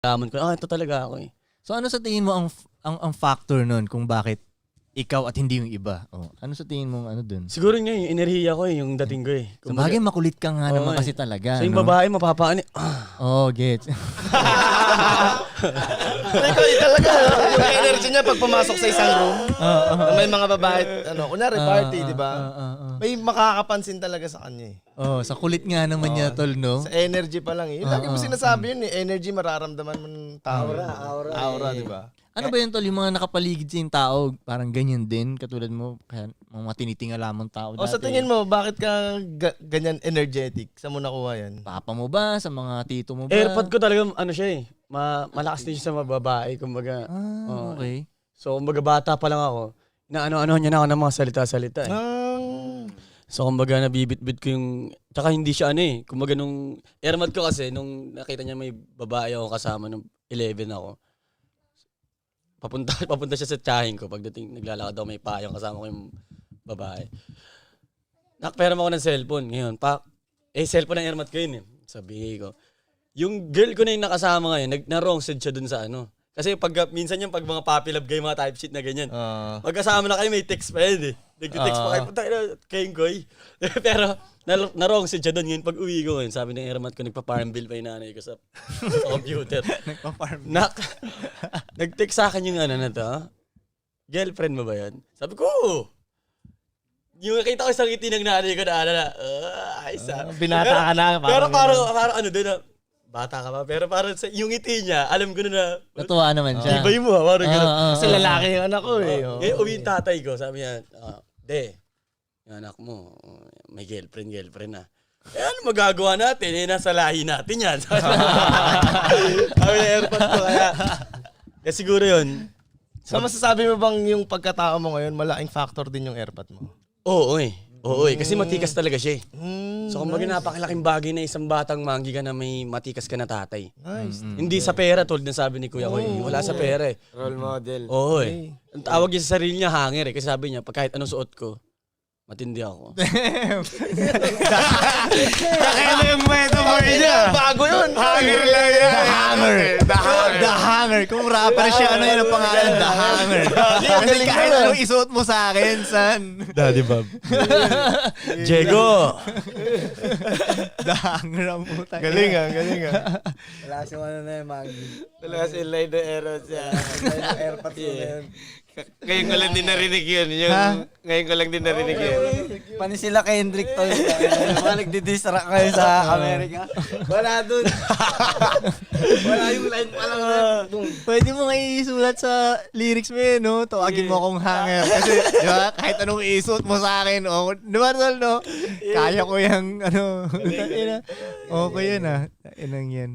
Kamon ko, ito talaga ako eh. So ano sa tingin mo ang factor nun kung bakit ikaw at hindi yung iba? Oh, ano sa tingin mo ano dun? Siguro nga yung enerhiya ko yung dating ko eh. Sa bagay makulit ka nga naman kasi talaga. So yung babae mapapaani. Oh, gets. Ikaw talaga, yung energy niya pag pumasok sa isang room, na may mga babae, kunyari party, di ba? May makakapansin talaga sa kanya eh. Oh, sa kulit nga naman niya tol, no? Sa energy pa lang eh. Lagi mo sinasabi yun eh, energy mararamdaman mo ng tao. Aura, di ba? Ano ba yun tol, yung mga nakapaligid sa yung tao, parang ganyan din, katulad mo, kaya mga tinitingala mong tao dati. O sa tingin mo, bakit ka ganyan energetic? Saan mo nakuha yan? Papa mo ba? Sa mga tito mo ba? Airpod ko talaga, siya eh. Malakas din siya sa mga babae, kumbaga. Okay. So, kumbaga bata pa lang ako, inaano-ano niya na ako ng mga salita-salita eh. So, kumbaga nabibit-bit ko yung, tsaka hindi siya kumbaga nung, airpod ko kasi, nung nakita niya may babae ako kasama, nung 11 ako, papunta siya sa tiyahin ko pagdating naglalakad ako may payong kasama ko yung babae. Nakperam ako ng cellphone ngayon. Cellphone ng airmat ko yun eh. Sabi ko. Yung girl ko na yung nakasama ngayon, na-wrong side siya dun sa ano. Kasi minsan yung pag mga puppy love guy, mga type shit na ganyan. Magkasama na kayo, may text pa yun eh. Nag-text pa kayo, punta kayong goy. Pero na-wrong side siya dun. Ngayon pag uwi ko ngayon, sabi ng airmat ko, nagpa-farm bill pa yung nanay ko sa computer. Nagpa-farm. Nag-text sa akin yung na to. Girlfriend mo ba yan? Sabi ko, yung nakita ko sa ngiti ng nanay ko na ayos Binata ka na. Pero parang ano din bata ka pa. Pero parang yung ngiti niya, alam ko na Natuwa naman siya. ibay mo parang gano'n. Kasi lalaki yung anak ko eh. Ngayon uwi yung tatay ko, sabi niya, yung anak mo, may girlfriend na. Ano magagawa natin? Nasa lahi natin yan. Sabi na airpod ko kaya siguro yun. So masasabi mo bang yung pagkatao mo ngayon, malaking factor din yung airpod mo? Oo eh. Kasi matikas talaga siya eh. So kumbaga napakalaking bagay na isang batang manggi ka na may matikas ka na tatay. Nice. Hindi sa pera, tulad ng sabi ni Kuya ko. Wala sa pera eh. Role model. Oo eh. Ang tawag niya sa sarili niya, hanger eh. Kasi sabi niya, pag kahit anong suot ko, matindi ako. Kaya na yung metaphor niya. Bago yun. Hanger lang yan. The Hanger. Kung rapper siya, ano yun ang pangalan? The Hanger. Kasi kahit anong isuot mo sa akin, son. Daddy Bob. Diego. The Hanger ang puta. Galing Wala si ano na yung Maggie. Talaga si Lido Eros yan. Airpods mo na yun. Ngayon ko lang din narinig yun. Ngayon ko lang din narinig yun. Pani sila Kendrick to. Mga nagdidistract kayo sa Amerika. Wala dun. Wala yung line pa lang. Pwede mo nga isulat sa lyrics mo yun, no? Tawagin mo akong hanger. Kasi, di ba, kahit anong isuot mo sa akin, di ba, tol, no? Kaya ko yung, okay yun, Inang yan.